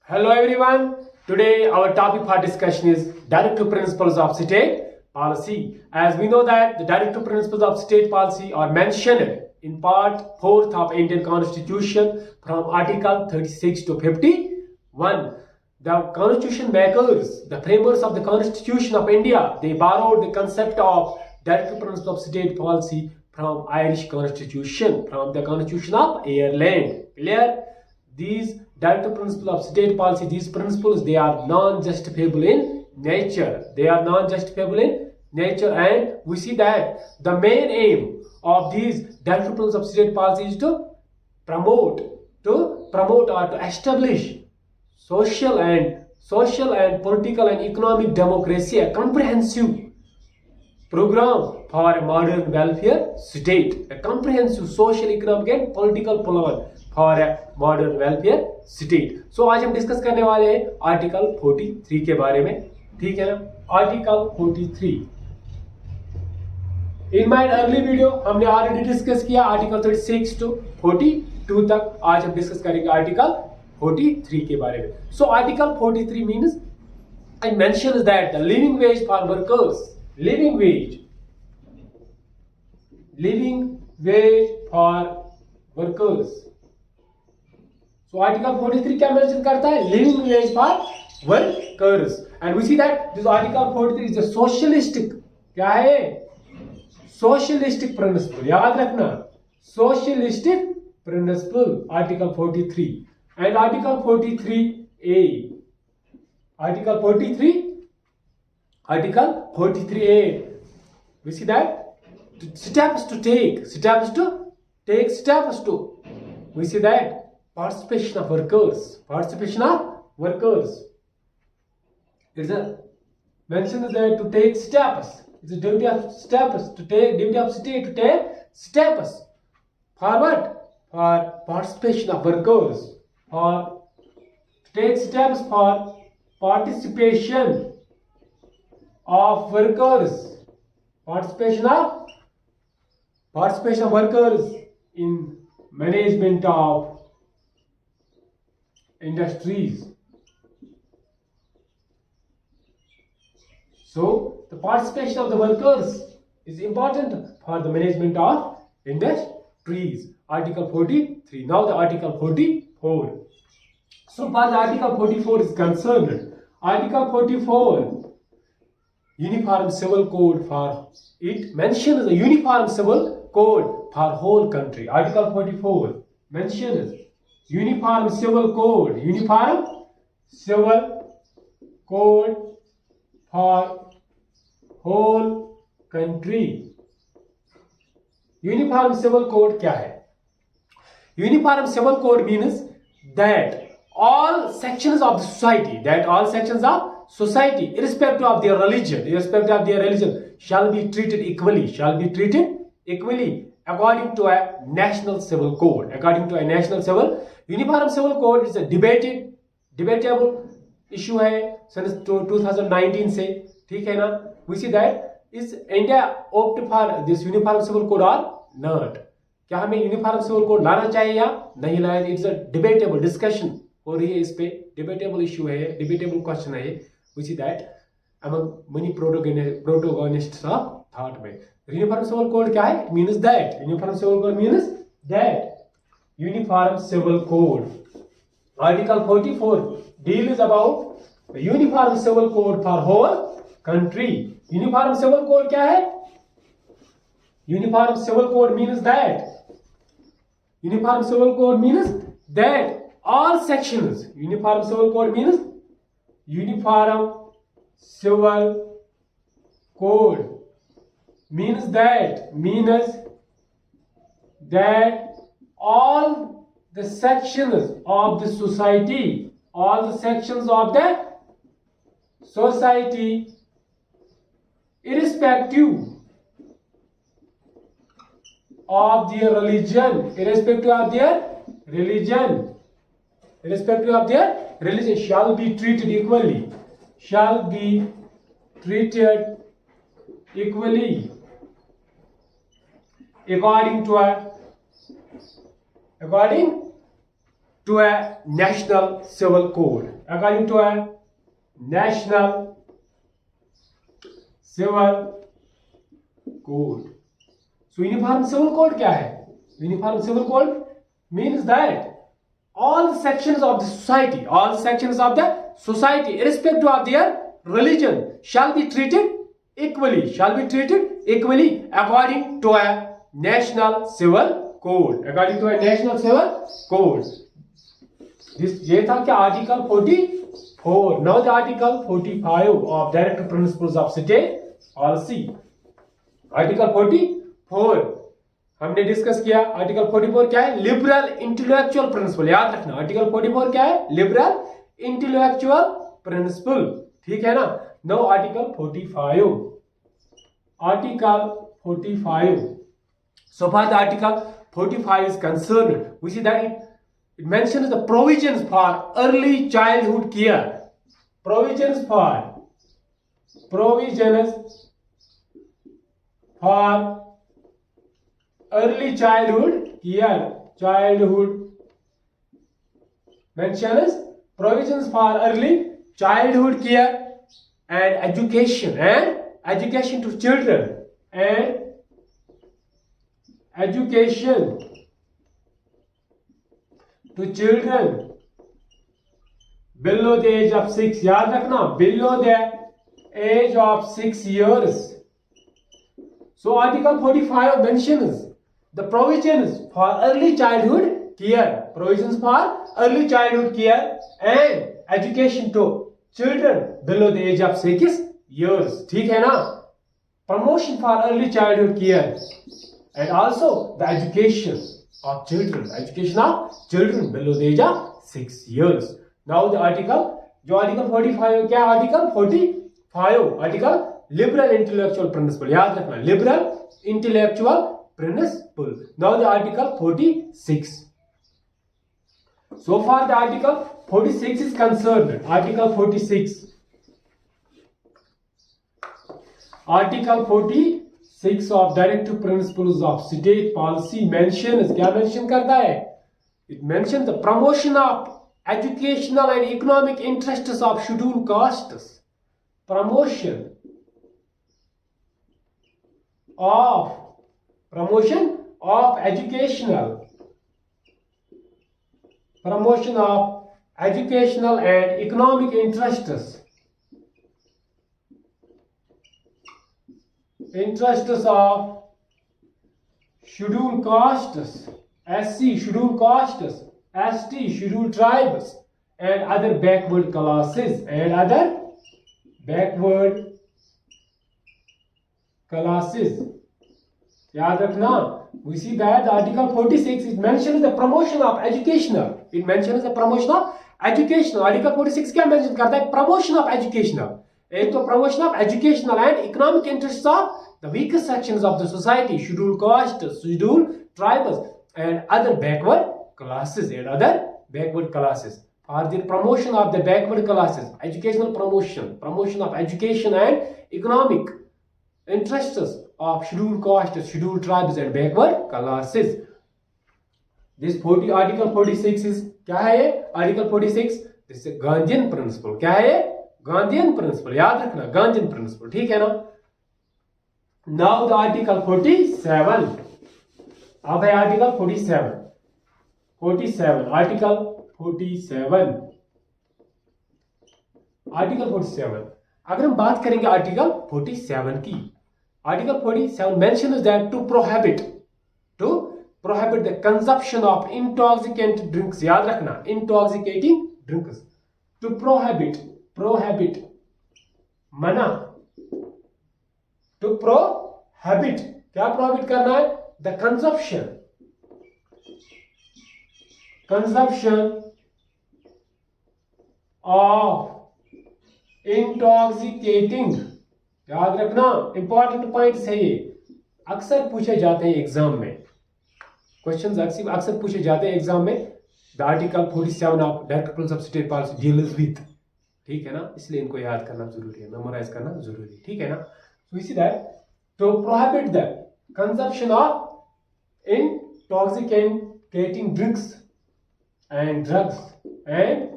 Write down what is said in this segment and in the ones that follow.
Hello everyone. Today our topic for discussion is directive principles of state policy. As we know that the directive principles of state policy are mentioned in part 4th of Indian Constitution from Article 36 to 51. The constitution makers, the framers of the Constitution of India, they borrowed the concept of directive principles of state policy from Irish Constitution, from the Constitution of Ireland. Clear? These directive principles of state policy, these principles, they are non-justifiable in nature. They are non-justifiable in nature, and we see that the main aim of these directive principles of state policy is to promote or to establish social and political and economic democracy, a comprehensive program for a modern welfare state, a comprehensive social, economic and political plan for a modern welfare state. So आज हम discuss करने वाले हैं article 43 के बारे में, ठीक है ना। Article 43 in my early video हमने ऑलरेडी डिस्कस किया आर्टिकल 36 टू 42 तक। आज हम डिस्कस करेंगे आर्टिकल 43 के बारे में। So article 43 means it mentions that the living wage for workers, living wage for workers. So article 43 क्या mention करता है? Living wage for workers. And we see that this article 43 is a socialistic, क्या है? Socialistic principle. याद रखना, socialistic principle. Article 43 and article 43A. Article 43A. We see that steps to take. We see that participation of workers. It's a mention there to take steps. It's a duty of steps to take, duty of state to take steps for what? For participation of workers, for to take steps for participation of workers, participation of workers in management of industries. So the participation of the workers is important for the management of industries. Article 43. Now the article 44. So far the article 44 is concerned. Article 44, uniform civil code for, it mentions a uniform civil code for whole country. Article 44 mentions uniform civil code for whole country. Uniform civil code क्या है? Uniform civil code means that all sections of the society, irrespective of their religion, shall be treated equally according to a national civil code. Uniform civil code is a debatable issue है since 2019 से, ठीक है ना। We see that is India opt for this uniform civil code or not? क्या हमें uniform civil code लाना चाहिए या नहीं लाना? इट्स अ डिबेटेबल डिस्कशन हो रही है इस पे, डिबेटेबल इशू है, डिबेटेबल क्वेश्चन है। We see that among many protagonists of thought में। यूनिफॉर्म सिविल कोड क्या है? Means that uniform civil code means that uniform civil code. Article 44 deals about uniform civil code for whole country. Uniform civil code क्या है? Uniform civil code means that all sections, uniform civil code means that all the sections of the society, irrespective of their religion, shall be treated equally according to a national civil code. According to a national civil code. So uniform civil code क्या है? Uniform civil code means that all sections of the society, irrespective of their religion, shall be treated equally according to a national civil code. According to a national civil code. ये था क्या article 44. Now the article 45 of Directive Principles of State Policy. Article 44 हमने discuss किया. Article 44 क्या है? Liberal intellectual principle. याद रखना article 44 क्या है? Liberal intellectual principle. ठीक है ना. No article 45. Article 45. So far the article 45 is concerned, we see that it mentions the provisions for early childhood care. Provisions for early childhood care. Mentions provisions for early childhood care and education to children and education to children below the age of 6. याद रखना below the age of 6 years. So article 45 mentions the provisions for early childhood care. Provisions for early childhood care and education to children below the age of 6 years. ठीक है ना. Promotion for early childhood care and also the education of children below the age of 6 years. Now the article, जो article 45 क्या? article 45 article liberal intellectual principle. याद रखना liberal intellectual principle. Now the article 46. So far the article 46 is concerned. Article 46. Article 46 of Directive Principles of State Policy mentions, क्या mention करता है? It mentions the promotion of educational and economic interests of scheduled castes. Promotion of educational and economic interests of scheduled castes, SC scheduled castes, ST scheduled tribes and other backward classes याद रखना. We see that article 46 it mentions the promotion of educational. It mentions the promotion of educational. Article 46 क्या mention करता है? Promotion of educational. एक तो promotion of educational and economic interests of the weaker sections of the society, scheduled castes, scheduled tribes and other backward classes. For the promotion of the backward classes, educational promotion of education and economic interests of scheduled castes, scheduled tribes and backward classes. This article 46 is क्या है? Article 46 this is a Gandhian principle. क्या है? Gandhian principle. याद रखना Gandhian principle. ठीक है ना. Now the article 47. अब है article 47. Article 47. अगर हम बात करेंगे article 47 की, article 47 mentions that to prohibit the consumption of intoxicant drinks. याद रखना intoxicating drinks. To prohibit मना. To prohibit क्या prohibit करना है? The consumption of intoxicating. याद रखना इंपॉर्टेंट पॉइंट्स है ये, अक्सर पूछे जाते हैं एग्जाम में. क्वेश्चंस अक्सर पूछे जाते हैं एग्जाम में. The article 47 of directive principles of state policy deals with. ठीक है ना. इसलिए इनको याद करना जरूरी है, मेमोराइज करना जरूरी है. ठीक है ना. सो इसी that to prohibit the consumption of intoxicating drinks and drugs and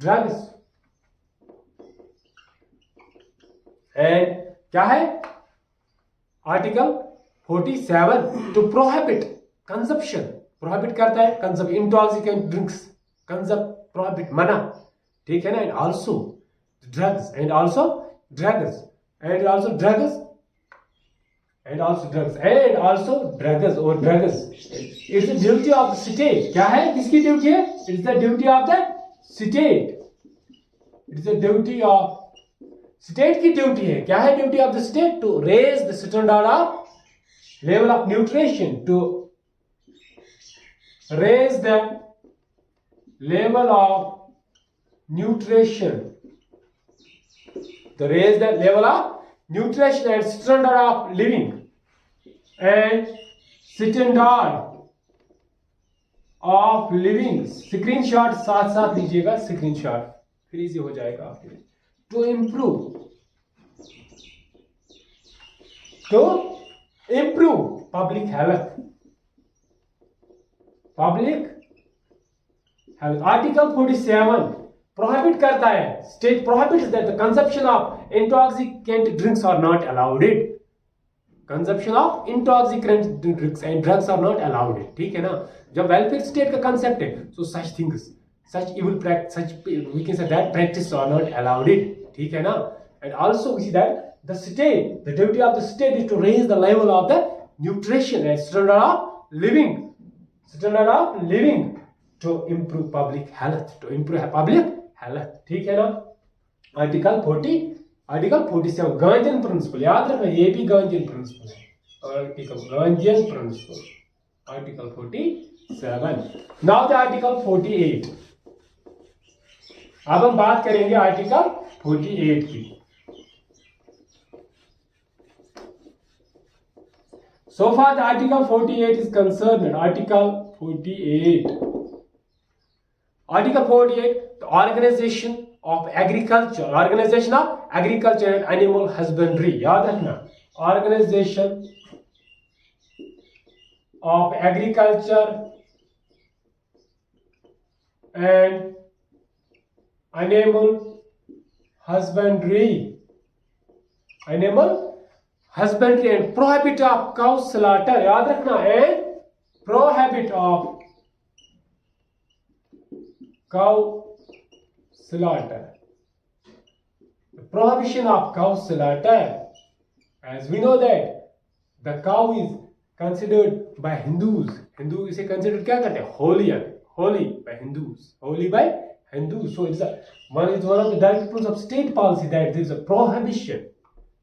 drugs and क्या है article 47 to prohibit consumption, prohibit करता है consume intoxicant drinks, consume prohibit मना, ठीक है ना, and also drugs and also drugs and also drugs and also drugs and also drugs और drugs. It's the duty of the state, क्या है किसकी ड्यूटी है, it's the duty of the state, it's the duty of state की duty है, क्या है duty of the state, to raise the standard of level of nutrition, to raise the level of nutrition, to raise the level of nutrition and standard of living and standard of living। Screenshot साथ साथ लीजिएगा, screenshot फिर easy हो जाएगा आपके लिए। To improve public health, article 47 prohibit करता है, state prohibits that the consumption of intoxicant drinks are not allowed, consumption of intoxicant drinks and drugs are not allowed, ठीक है ना। जब वेलफेयर स्टेट का कंसेप्ट है, so such things, such evil practice, such we can say that practice are not allowed, ठीक है ना। And also we see that the state, the duty of the state is to raise the level of the nutrition and standard of living to improve public health, to improve public health, ठीक है ना। Article 47 Gandhian principal, याद रखना ये भी Gandhian principle है, Gandhian principle, article 47। Now the article 48, अब हम बात करेंगे आर्टिकल 48 की। So far the article 48 is concerned, article 48, the organization of agriculture, organization of agriculture and animal husbandry, याद रखना, organization of agriculture and animal husbandry, and prohibit of cow slaughter, याद रखना, and prohibit of cow slaughter, the prohibition of cow slaughter, as we know that the cow is considered by Hindus, Hindu इसे considered क्या करते हैं, holy by Hindus, so it's one of the direct principles of state policy that there is a prohibition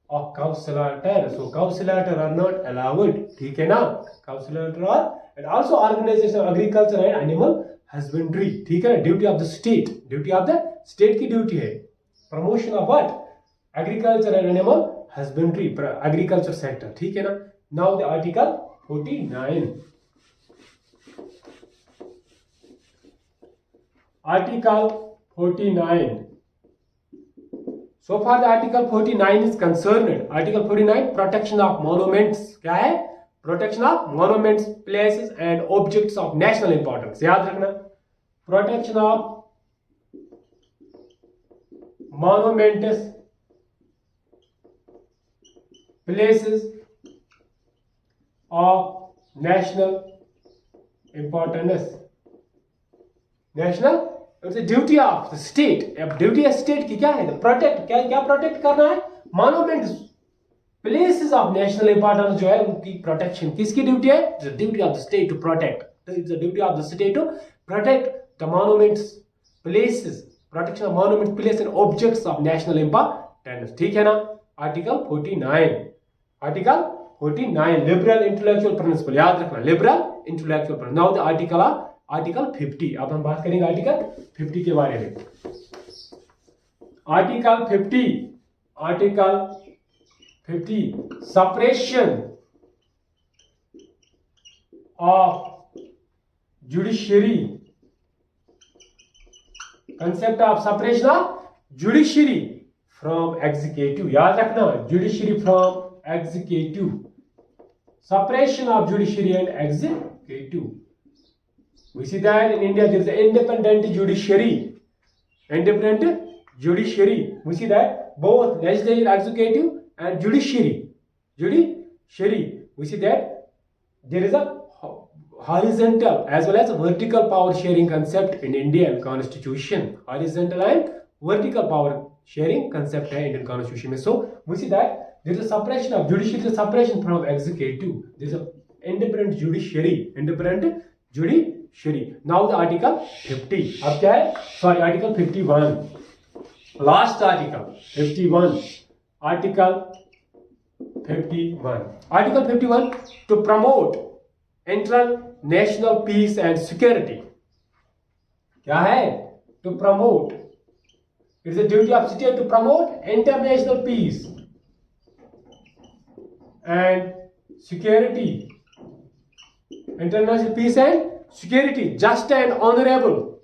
of cow slaughter, so cow slaughter are not allowed, ठीक है ना, cow slaughter are, and also organization of agriculture and animal husbandry, ठीक है ना। Duty of the state की duty है promotion of what, agriculture and animal husbandry, agriculture sector, ठीक है ना। Now the article 49, article 49, so far the article 49 is concerned, article 49 protection of monuments, क्या है, protection of monuments, places and objects of national importance, याद रखना, protection of monuments, places of national importance, national, it's duty of the state. अब duty of state की क्या है, protect, क्या protect करना है, monuments, places of national importance जो है उनकी प्रोटेक्शन किसकी ड्यूटी है, it's the duty of the state to protect, it's the duty of the state to protect the monuments, places, protection of monument, place and objects of national importance, ठीक है ना। Article 49 liberal intellectual principle, याद रखना, liberal intellectual principle. Now the article 50, अब हम बात करेंगे article 50 के बारे में। Article 50 separation of judiciary, concept of separation of judiciary from executive, याद रखना, judiciary from executive, separation of judiciary and executive, We see that in India there is an independent judiciary. Independent judiciary. We see that both legislative, executive, and judiciary. Judiciary. We see that there is a horizontal as well as a vertical power sharing concept in Indian Constitution. Horizontal and vertical power sharing concept है Indian Constitution में. So we see that there is a separation of judiciary, the separation from executive. There is a independent judiciary. Independent judiciary. Now the article 50. अब क्या है? Sorry, article 51. Last article 51. Article 51. Article 51 to promote international peace and security. क्या है? To promote. It is a duty of state to promote international peace and security. International peace and security. Just and honorable.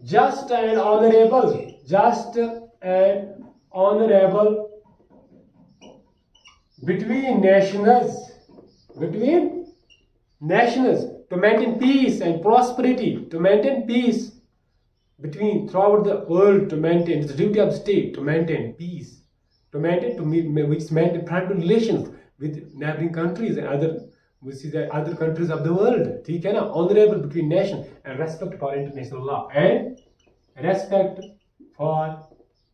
Just and honorable. Just and honorable between nations. Between nations to maintain peace and prosperity. To maintain peace between throughout the world. To maintain, it's the duty of the state to maintain peace. To maintain, which maintain friendly relations with neighboring countries and other. We see that other countries of the world. ठीक है ना? Honorable between nations and respect for international law. And respect for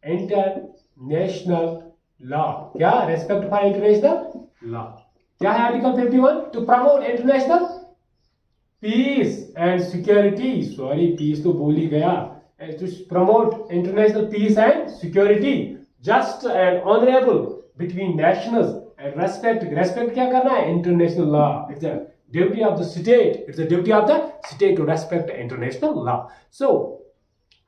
international law. क्या? Respect for international law. क्या है article 51? To promote international peace and security. Sorry, peace तो बोल ही गया. To promote international peace and security. Just and honorable between nations and respect. Respect क्या करना है? International law. It's a duty of the state. It's a duty of the state to respect international law. So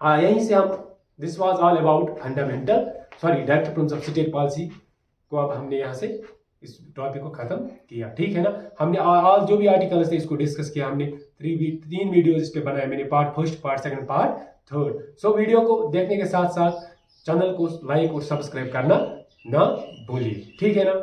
यहीं से हम this was all about fundamental director principles of state policy को अब हमने यहाँ से इस टॉपिक को खत्म किया. ठीक है ना? हमने आज जो भी आर्टिकल्स थे इसको डिस्कस किया. हमने 3 वीडियोज इस पे बनाए मैंने. Part first, part second, part third. So video को देखने के साथ साथ चैनल को लाइक और सब्सक्राइब करना ना भूलिए. ठीक है ना?